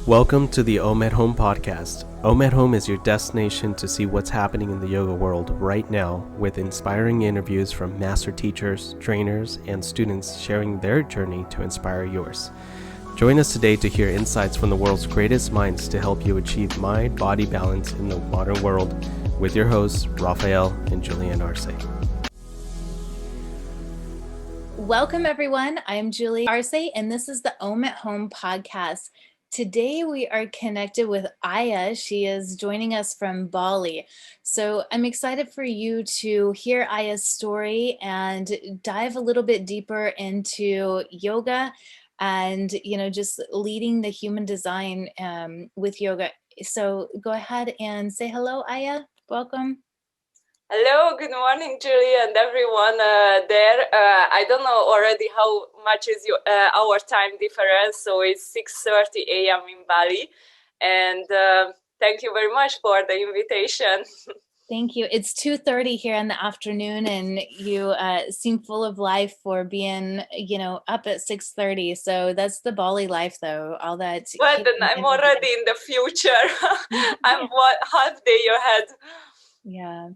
Welcome to the Om at Home podcast. Om at Home is your destination to see what's happening in the yoga world right now, with inspiring interviews from master teachers, trainers, and students sharing their journey to inspire yours. Join us today to hear insights from the world's greatest minds to help you achieve mind-body balance in the modern world with your hosts, Raphael and Julian Arce. Welcome, everyone. I am Julie Arce, and this is the Om at Home podcast. Today, we are connected with Aya. She is joining us from Bali. So I'm excited for you to hear Aya's story and dive a little bit deeper into yoga and, just leading the human design with yoga. So go ahead and say hello, Aya. Welcome. Hello, good morning, Julie, and everyone there. I don't know already how much is our time difference, so it's 6:30 a.m. in Bali, and thank you very much for the invitation. Thank you. It's 2:30 here in the afternoon, and you seem full of life for being, up at 6:30. So that's the Bali life, though. All that. Well, then I'm already in the future. I'm half day ahead. Yeah.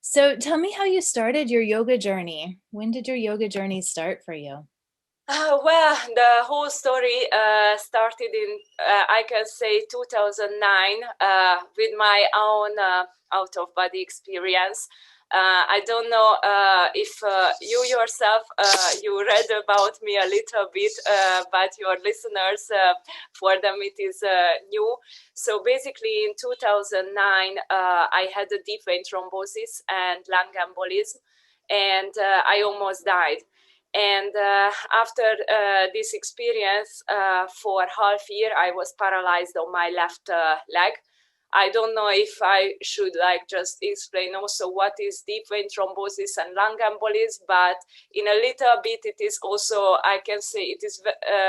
So tell me how you started your yoga journey. When did your yoga journey start for you? Well, the whole story started in, I can say, 2009 with my own out-of-body experience. I don't know if you yourself, you read about me a little bit, but your listeners, for them it is new. So basically in 2009, I had a deep vein thrombosis and lung embolism, and I almost died. And after this experience, for half year, I was paralyzed on my left leg. I don't know if I should just explain also what is deep vein thrombosis and lung embolism, but in a little bit it is also, I can say it is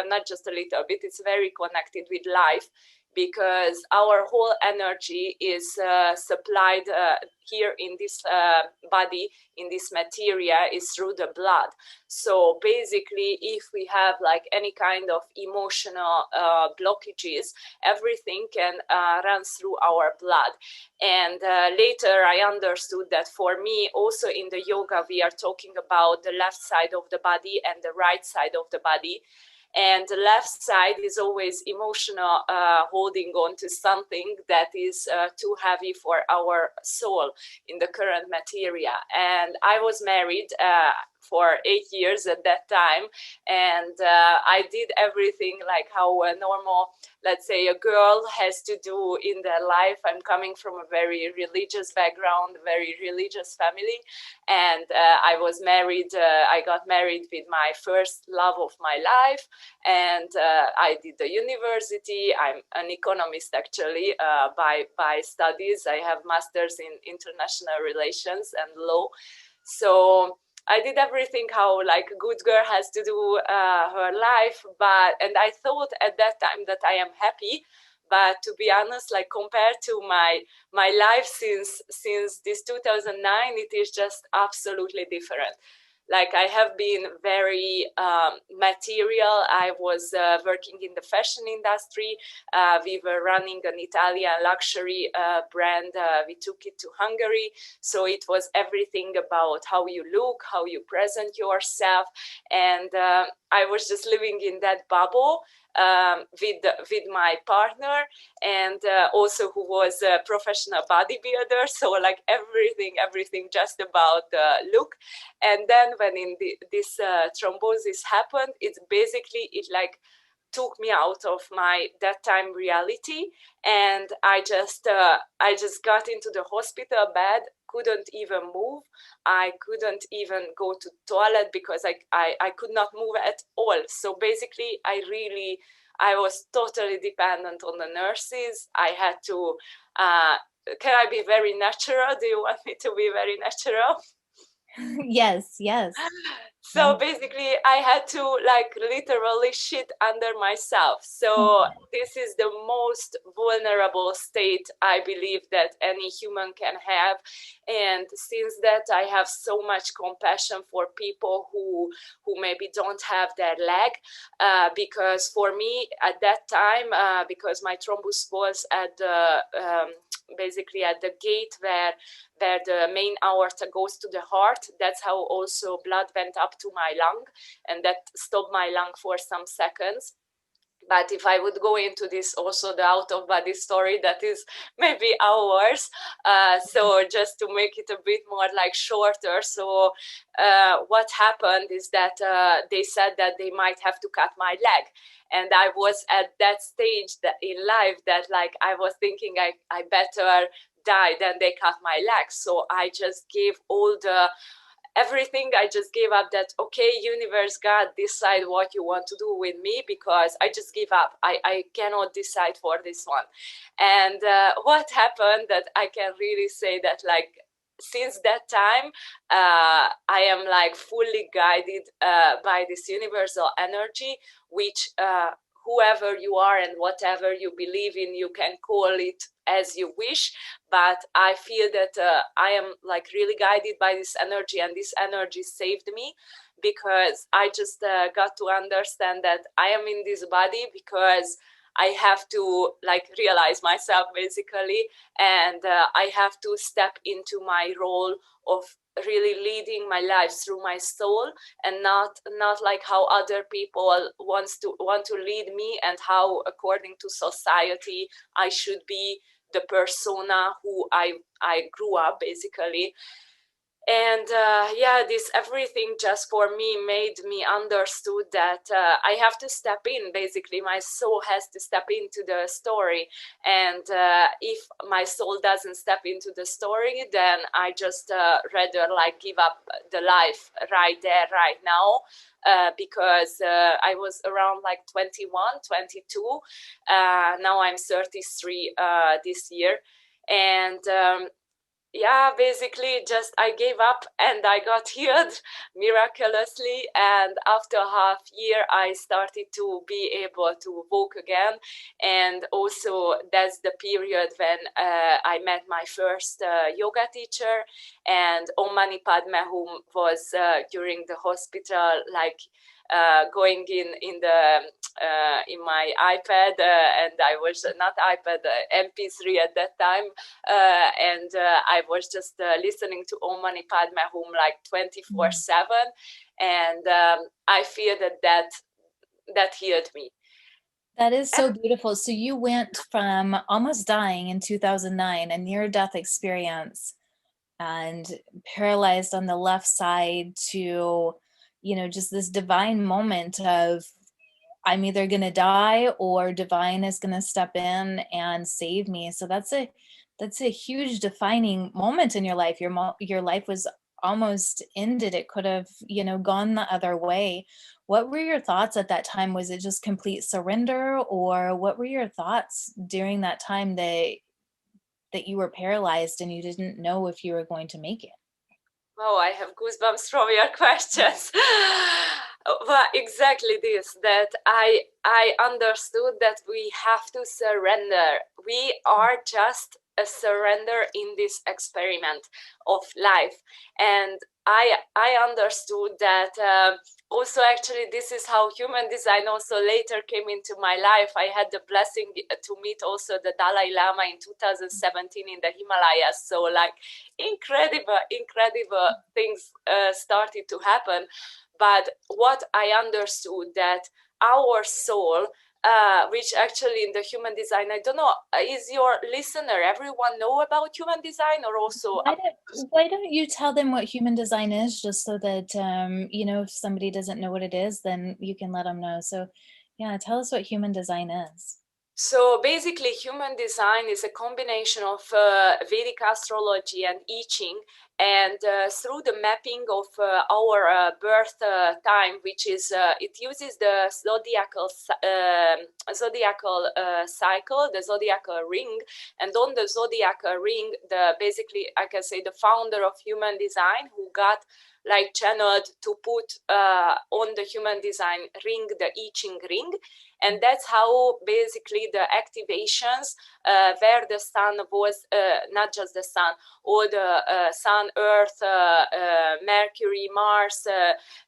not just a little bit, it's very connected with life, because our whole energy is supplied here in this body, in this materia, is through the blood. So basically, if we have any kind of emotional blockages, everything can run through our blood. And later I understood that for me, also in the yoga, we are talking about the left side of the body and the right side of the body. And the left side is always emotional, holding on to something that is too heavy for our soul in the current materia. And I was married for 8 years at that time, and I did everything like how a normal, let's say, a girl has to do in their life. I'm coming from a very religious background, very religious family, and I was married. I got married with my first love of my life, and I did the university. I'm an economist actually by studies. I have masters in international relations and law. So I did everything how a good girl has to do her life, and I thought at that time that I am happy. But to be honest, compared to my life since this 2009, it is just absolutely different. I have been very material. I was working in the fashion industry. We were running an Italian luxury brand. We took it to Hungary. So it was everything about how you look, how you present yourself. And I was just living in that bubble with my partner, and also who was a professional bodybuilder. So everything just about the look. And then when this thrombosis happened, it took me out of my that time reality, and I just got into the hospital bed, couldn't even move. I couldn't even go to toilet because I could not move at all. So basically I was totally dependent on the nurses. I had to can I be very natural? Do you want me to be very natural? Yes. So basically I had to like literally shit under myself. So this is the most vulnerable state I believe that any human can have. And since that, I have so much compassion for people who maybe don't have their leg, because for me at that time, because my thrombus was at the basically at the gate where the main aorta goes to the heart. That's how also blood went up to my lung, and that stopped my lung for some seconds. But if I would go into this also the out of body story, that is maybe hours. So just to make it a bit more like shorter. So what happened is that they said that they might have to cut my leg. And I was at that stage that in life that like I was thinking I better die than they cut my leg. So I just gave all the everything. I just gave up that, okay, universe, God, decide what you want to do with me, because I just give up. I cannot decide for this one. And what happened that I can really say that like since that time, I am like fully guided by this universal energy, which whoever you are and whatever you believe in, you can call it as you wish. But I feel that I am like really guided by this energy, and this energy saved me, because I just got to understand that I am in this body because I have to like realize myself basically, and I have to step into my role of really leading my life through my soul, and not like how other people want to lead me, and how according to society I should be the persona who I grew up basically. And this everything just for me made me understood that I have to step in. Basically my soul has to step into the story, and if my soul doesn't step into the story, then I just rather like give up the life right there right now, because I was around like 21, 22. Now I'm 33 this year. And basically just I gave up and I got healed miraculously. And after half year, I started to be able to walk again. And also that's the period when I met my first yoga teacher, and Om Mani Padme, whom was during the hospital, like going in the in my iPad, and I was not iPad, MP3 at that time, and I was just listening to Om Mani Padme Hum like 24/7, and I feel that healed me. That is so beautiful. So you went from almost dying in 2009, a near-death experience, and paralyzed on the left side, to, just this divine moment of, I'm either going to die or divine is going to step in and save me. So that's a huge defining moment in your life. Your life was almost ended. It could have, gone the other way. What were your thoughts at that time? Was it just complete surrender, or what were your thoughts during that time that you were paralyzed and you didn't know if you were going to make it? Oh, I have goosebumps from your questions. Well, exactly this, that I understood that we have to surrender. We are just a surrender in this experiment of life. And I understood that also actually this is how human design also later came into my life. I had the blessing to meet also the Dalai Lama in 2017 in the Himalayas. So like incredible things started to happen. But what I understood, that our soul, which actually in the human design, I don't know, is your listener, everyone know about human design, or also? Why don't you tell them what human design is, just so that, if somebody doesn't know what it is, then you can let them know. So yeah, tell us what human design is. So basically, human design is a combination of Vedic astrology and I Ching, And through the mapping of our birth time, which is it uses the zodiacal cycle, the zodiacal ring. And on the zodiacal ring, basically I can say the founder of human design, who got like channeled to put on the human design ring the I Ching ring. And that's how basically the activations where the sun was, not just the sun, or the sun, earth, Mercury, Mars,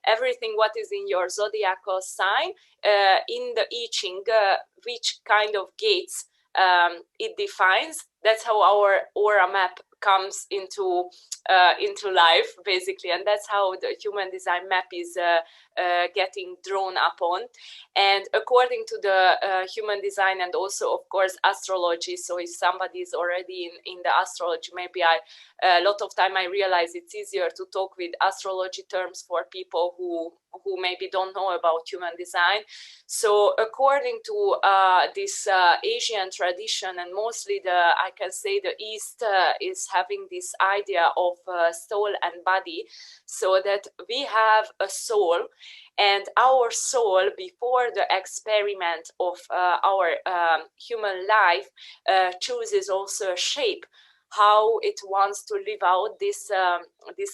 everything what is in your zodiacal sign, in the I Ching, which kind of gates it defines. That's how our aura map comes into life, basically, and that's how the human design map is getting drawn upon. And according to the human design, and also of course astrology, so if somebody is already in the astrology, maybe a lot of time I realize it's easier to talk with astrology terms for people who maybe don't know about human design. So according to this Asian tradition, and mostly I can say the East is having this idea of soul and body, so that we have a soul, and our soul, before the experiment of our human life, chooses also a shape how it wants to live out this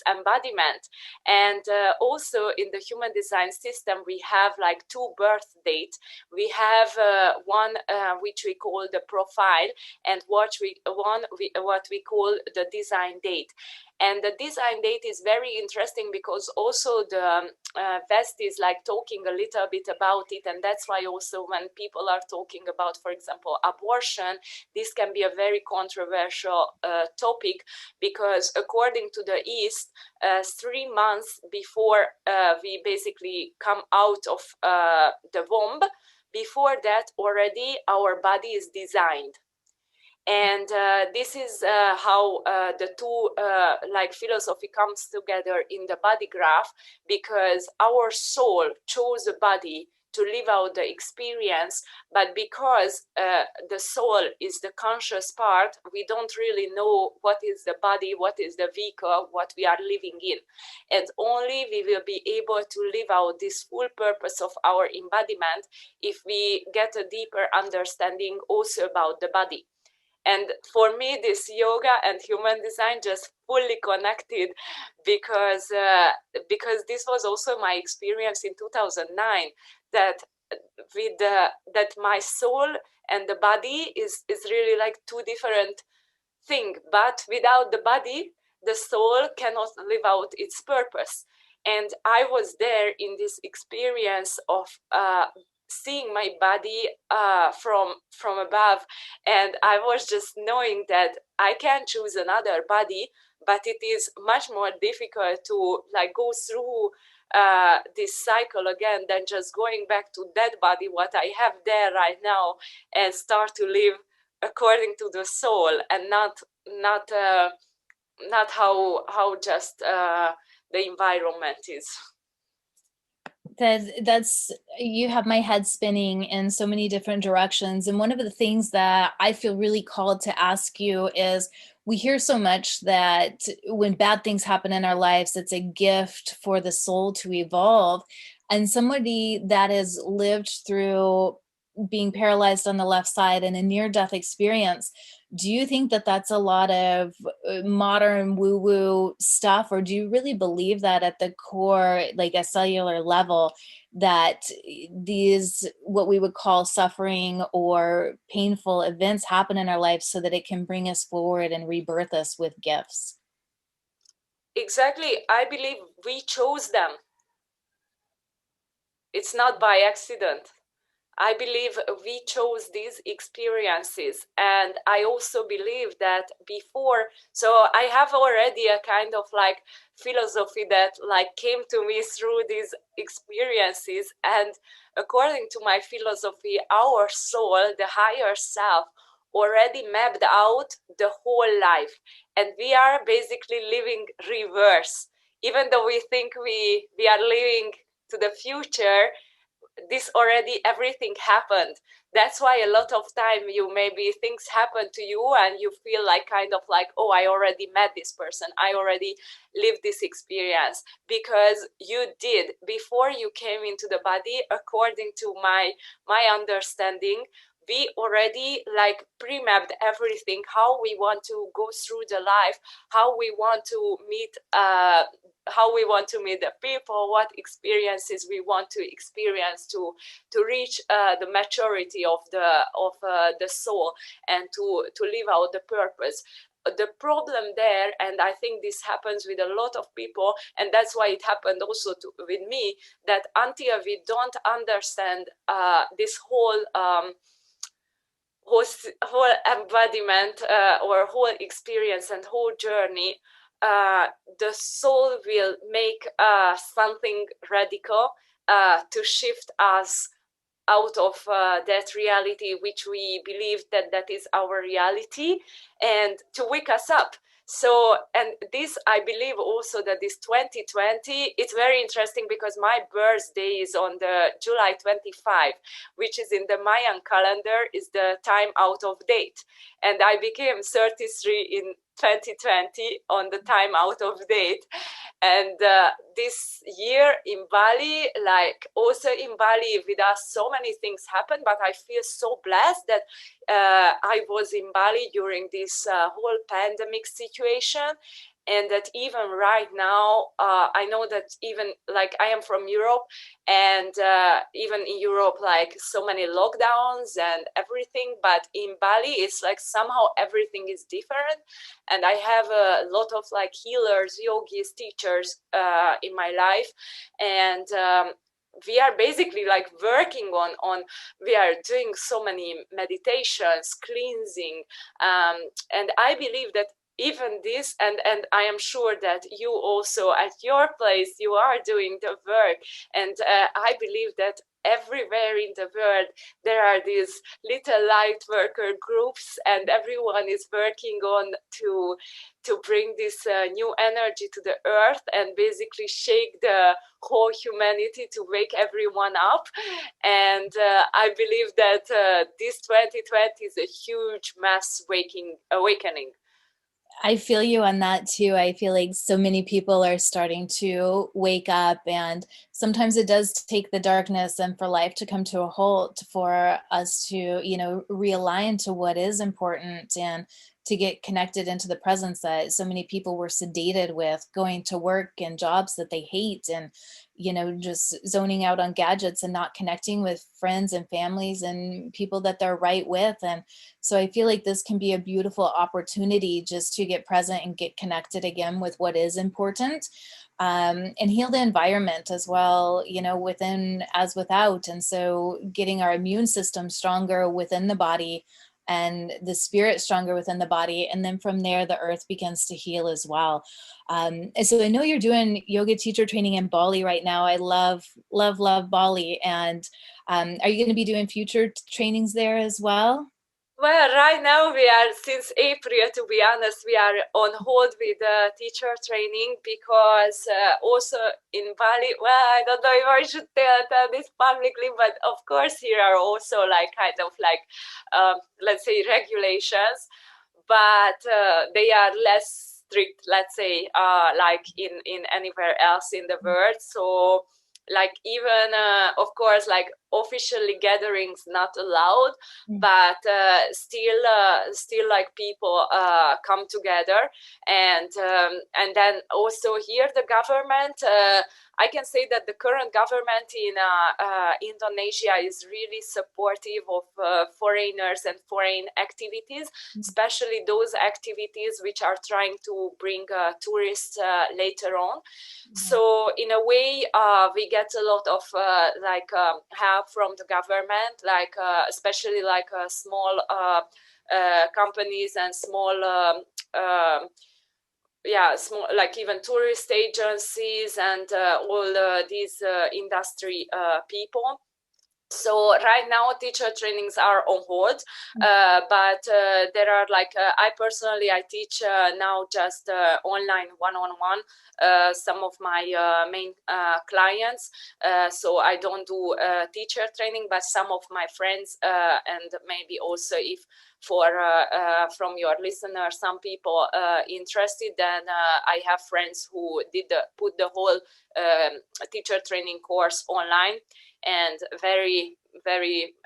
embodiment. And also in the human design system, we have like two birth dates. We have one which we call the profile, and what we call the design date. And the design date is very interesting because also the West is like talking a little bit about it, and that's why also when people are talking about, for example, abortion, this can be a very controversial topic, because according to the East, 3 months before we basically come out of the womb, before that already our body is designed. And this is how the two like philosophy comes together in the body graph, because our soul chose a body to live out the experience, but because the soul is the conscious part, we don't really know what is the body, what is the vehicle, what we are living in. And only we will be able to live out this full purpose of our embodiment if we get a deeper understanding also about the body. And for me, this yoga and human design just fully connected, because this was also my experience in 2009, that that my soul and the body is really like two different things. But without the body, the soul cannot live out its purpose. And I was there in this experience of seeing my body from above, and I was just knowing that I can choose another body, but it is much more difficult to like go through this cycle again than just going back to that body what I have there right now, and start to live according to the soul, and not how just the environment is. That's you have my head spinning in so many different directions. And one of the things that I feel really called to ask you is, we hear so much that when bad things happen in our lives, it's a gift for the soul to evolve. And somebody that has lived through being paralyzed on the left side and a near-death experience, do you think that that's a lot of modern woo-woo stuff, or do you really believe that at the core, like a cellular level, that these what we would call suffering or painful events happen in our lives so that it can bring us forward and rebirth us with gifts? Exactly. I believe we chose them. It's not by accident. I believe we chose these experiences, and I also believe that before, so I have already a kind of like philosophy that like came to me through these experiences. And according to my philosophy, our soul, the higher self, already mapped out the whole life, and we are basically living reverse. Even though we think we are living to the future, this already, everything happened. That's why a lot of time you maybe things happen to you and you feel like kind of like, oh, I already met this person, I already lived this experience, because you did before you came into the body. According to my understanding, we already like pre-mapped everything, how we want to go through the life, how we want to meet the people, what experiences we want to experience to reach the maturity of the soul, and to live out the purpose. The problem there, and I think this happens with a lot of people, and that's why it happened also with me, that until we don't understand this whole embodiment or whole experience and whole journey, the soul will make something radical to shift us out of that reality which we believe that is our reality, and to wake us up. So, and this, I believe also that this 2020, it's very interesting because my birthday is on the July 25, which is in the Mayan calendar, is the time out of date. And I became 33 in 2020 on the time out of date. And this year in Bali, like also in Bali with us, so many things happened, but I feel so blessed that I was in Bali during this whole pandemic situation. And that even right now, I know that even like I am from Europe, and even in Europe, like so many lockdowns and everything, but in Bali, it's like somehow everything is different. And I have a lot of like healers, yogis, teachers in my life. And we are basically like working on we are doing so many meditations, cleansing, and I believe that even this, and I am sure that you also at your place, you are doing the work. And I believe that everywhere in the world there are these little light worker groups, and everyone is working on to bring this new energy to the earth, and basically shake the whole humanity, to wake everyone up. And I believe that this 2020 is a huge mass awakening. I feel you on that too. I feel like so many people are starting to wake up, and sometimes it does take the darkness and for life to come to a halt for us to, realign to what is important, and to get connected into the presence that so many people were sedated with, going to work and jobs that they hate, and just zoning out on gadgets and not connecting with friends and families and people that they're right with. And so I feel like this can be a beautiful opportunity just to get present and get connected again with what is important, and heal the environment as well, within as without. And so getting our immune system stronger within the body, and the spirit stronger within the body. And then from there, the earth begins to heal as well. And so I know you're doing yoga teacher training in Bali right now. I love, love, love Bali. And are you going to be doing future trainings there as well? Well, right now we are, since April, to be honest, we are on hold with teacher training, because also in Bali, well, I don't know if I should tell this publicly, but of course here are also like kind of like, let's say, regulations, but they are less strict, let's say, like in anywhere else in the world. So like even of course like officially gatherings not allowed, but still like people come together. And then also here the government, I can say that the current government in Indonesia is really supportive of foreigners and foreign activities, especially those activities which are trying to bring tourists later on. So in a way, we get a lot of help from the government, like especially like small companies and small small, like even tourist agencies and all these industry people. So right now teacher trainings are on hold, but there are I personally I teach now just online one-on-one some of my main clients, so I don't do teacher training, but some of my friends and maybe also if for from your listeners some people interested, then I have friends who did put the whole teacher training course online, and very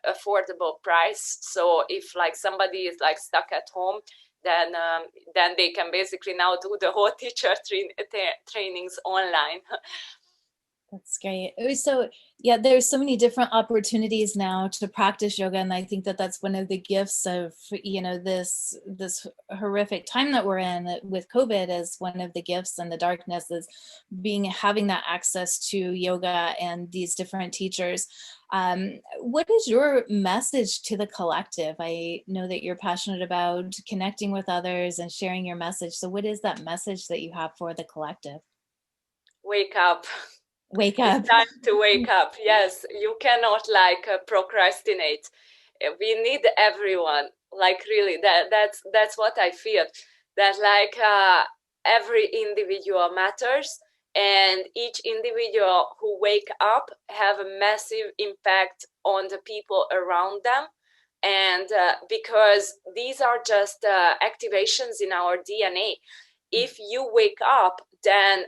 affordable price. So if like somebody is like stuck at home, then they can basically now do the whole teacher trainings online. That's great. So yeah, there's so many different opportunities now to practice yoga, and I think that that's one of the gifts of, you know, this horrific time that we're in with COVID. Is one of the gifts, and the darkness is having that access to yoga and these different teachers. What is your message to the collective? I know that you're passionate about connecting with others and sharing your message. So what is that message that you have for the collective? Wake up. Wake up. It's time to wake up. Yes, you cannot procrastinate. We need everyone. Like really, that's what I feel. That every individual matters, and each individual who wake up have a massive impact on the people around them. And because these are just activations in our DNA. If you wake up, then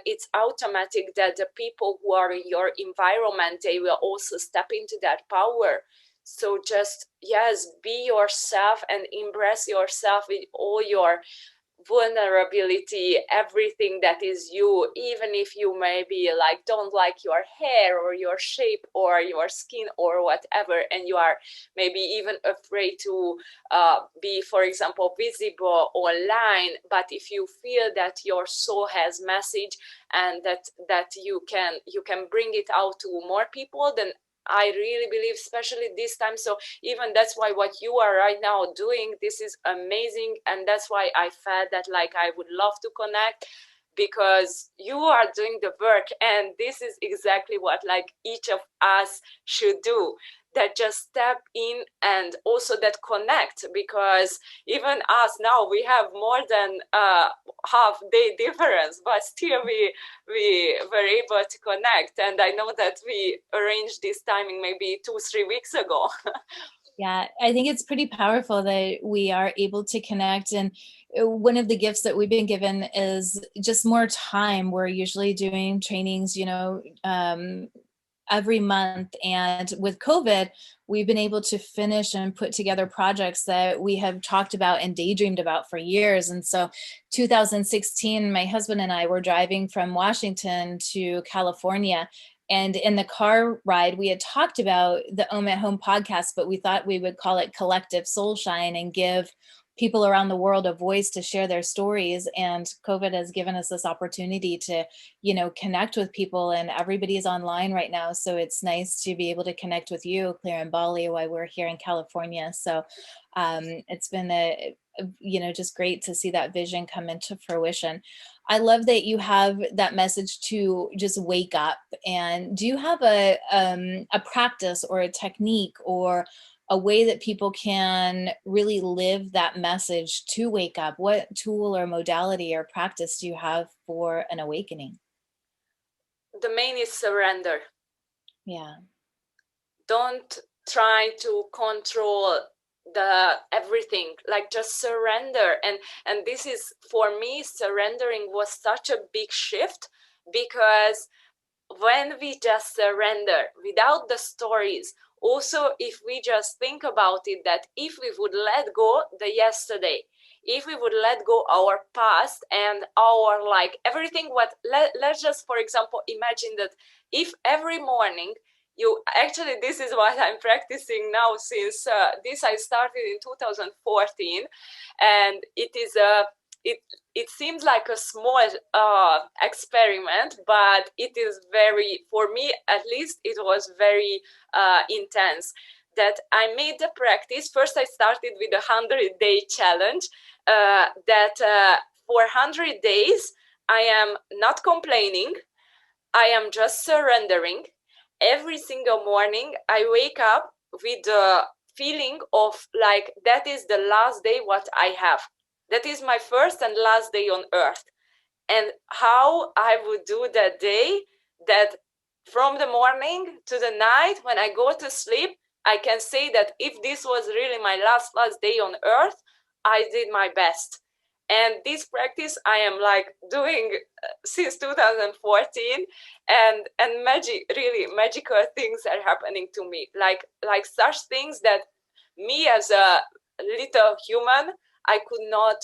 it's automatic that the people who are in your environment, they will also step into that power. So just, yes, be yourself and embrace yourself with all your vulnerability, everything that is you, even if you maybe don't like your hair or your shape or your skin or whatever, and you are maybe even afraid to be, for example, visible online. But if you feel that your soul has message, and that you can bring it out to more people, then I really believe, especially this time. So even that's why what you are right now doing, this is amazing. And that's why I felt that I would love to connect, because you are doing the work, and this is exactly what each of us should do, that just step in and also that connect, because even us now, we have more than half day difference, but still we were able to connect. And I know that we arranged this timing maybe 2-3 weeks ago. Yeah, I think it's pretty powerful that we are able to connect. And one of the gifts that we've been given is just more time. We're usually doing trainings, every month. And with COVID, we've been able to finish and put together projects that we have talked about and daydreamed about for years. And so 2016, my husband and I were driving from Washington to California. And in the car ride, we had talked about the Om at Home podcast, but we thought we would call it Collective Soul Shine and give people around the world a voice to share their stories. And COVID has given us this opportunity to, connect with people, and everybody's online right now. So it's nice to be able to connect with you, Claire, in Bali, while we're here in California. So it's been just great to see that vision come into fruition. I love that you have that message to just wake up. And do you have a practice or a technique or a way that people can really live that message to wake up? What tool or modality or practice do you have for an awakening? The main is surrender. Yeah. Don't try to control everything, just surrender. And this is, for me, surrendering was such a big shift, because when we just surrender without the stories, also if we just think about it, that if we would let go the yesterday, if we would let go our past and our everything, let's just, for example, imagine that if every morning you actually, this is what I'm practicing now since this I started in 2014, and it is it seems like a small experiment, but it is very, for me at least, it was very intense. That I made the practice. First, I started with a 100-day challenge. For 100 days, I am not complaining. I am just surrendering. every single morning I wake up with the feeling of like, that is the last day what I have. That is my first and last day on earth. And how I would do that day, that from the morning to the night when I go to sleep, I can say that if this was really my last day on earth, I did my best. And this practice I am like doing since 2014, and really magical things are happening to me, like such things that me as a little human I could not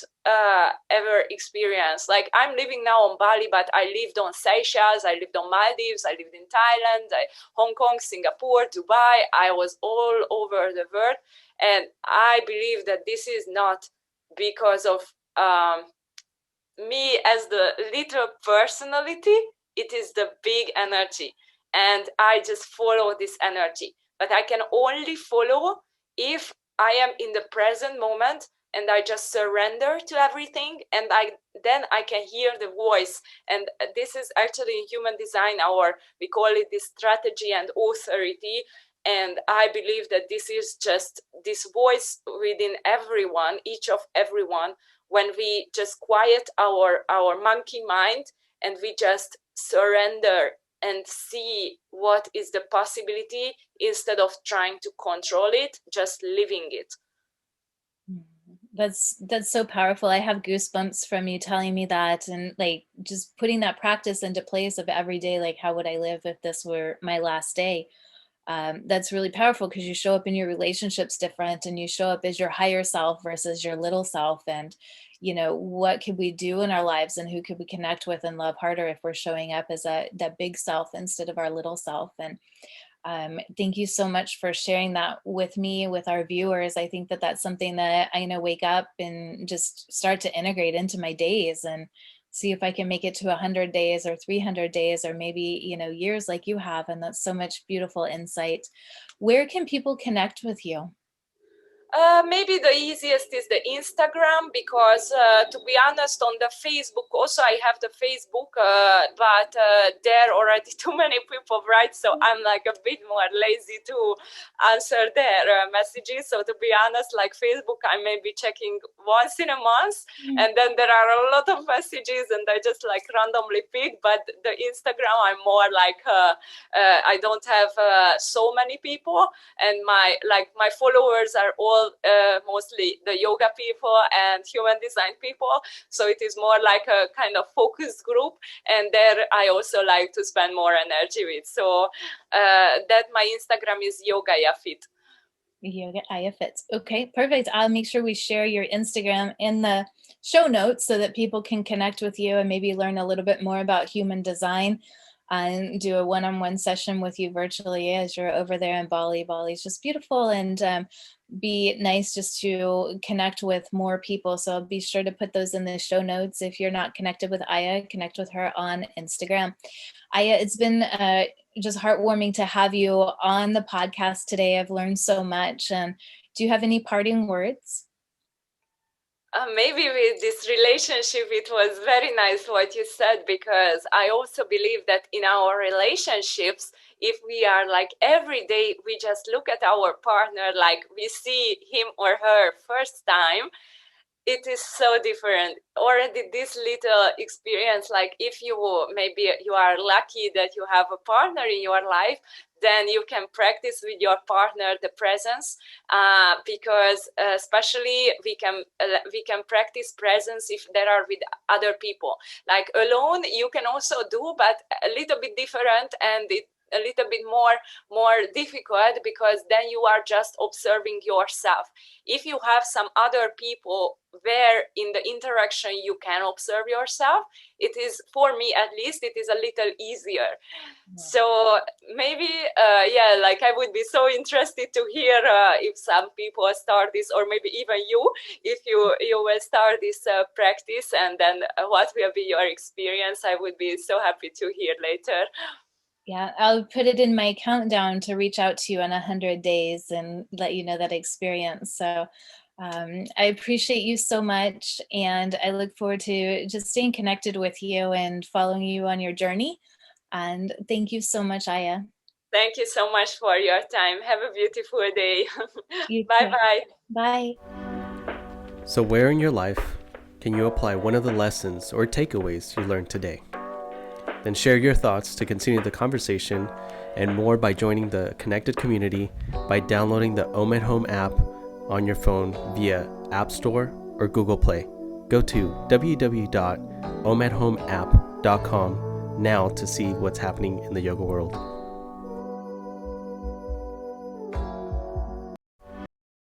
ever experience. Like, I'm living now on Bali, but I lived on Seychelles, I lived on Maldives, I lived in Thailand, Hong Kong, Singapore, Dubai. I was all over the world. And I believe that this is not because of me as the little personality, it is the big energy. And I just follow this energy. But I can only follow if I am in the present moment and I just surrender to everything, and then I can hear the voice. And this is actually in human design, we call it this strategy and authority. And I believe that this is just this voice within everyone, each of everyone, when we just quiet our monkey mind and we just surrender and see what is the possibility instead of trying to control it, just living it. That's so powerful. I have goosebumps from you telling me that, and like just putting that practice into place of every day. Like, how would I live if this were my last day? That's really powerful, because you show up in your relationships different, and you show up as your higher self versus your little self. And what could we do in our lives, and who could we connect with and love harder if we're showing up as that big self instead of our little self? And thank you so much for sharing that with me, with our viewers. I think that that's something that I'm going to wake up and just start to integrate into my days, and see if I can make it to 100 days or 300 days, or maybe, years like you have. And that's so much beautiful insight. Where can people connect with you? Maybe the easiest is the Instagram, because to be honest, on the Facebook also I have the Facebook, but there already too many people write, so I'm like a bit more lazy to answer their messages. So to be honest, like Facebook, I may be checking once in a month, and then there are a lot of messages, and I just like randomly pick. But the Instagram, I'm more like I don't have so many people, and my followers are all mostly the yoga people and human design people. So it is more like a kind of focus group, and there I also like to spend more energy with. So that my Instagram is Yoga Fit. Yoga Aya Fits. Okay, perfect. I'll make sure we share your Instagram in the show notes so that people can connect with you and maybe learn a little bit more about human design, and do a one-on-one session with you virtually as you're over there in Bali. Bali's just beautiful, and be nice just to connect with more people. So I'll be sure to put those in the show notes. If you're not connected with Aya, connect with her on Instagram. Aya, it's been just heartwarming to have you on the podcast today. I've learned so much. And do you have any parting words? Maybe with this relationship, it was very nice what you said, because I also believe that in our relationships, if we are like every day, we just look at our partner like we see him or her first time, it is so different. Already this little experience, like if maybe you are lucky that you have a partner in your life, then you can practice with your partner the presence, because especially we can practice presence if there are with other people. Like alone you can also do, but a little bit different, and it a little bit more difficult, because then you are just observing yourself. If you have some other people where in the interaction you can observe yourself, it is, for me at least, it is a little easier. So maybe like I would be so interested to hear if some people start this, or maybe even you, if you will start this practice, and then what will be your experience. I would be so happy to hear later. Yeah, I'll put it in my countdown to reach out to you in 100 days and let you know that experience. So I appreciate you so much, and I look forward to just staying connected with you and following you on your journey. And thank you so much, Aya. Thank you so much for your time. Have a beautiful day. You too. Bye-bye. Bye. So, where in your life can you apply one of the lessons or takeaways you learned today? Then share your thoughts to continue the conversation and more by joining the connected community by downloading the Om at Home app on your phone via App Store or Google Play. Go to www.omathomeapp.com now to see what's happening in the yoga world.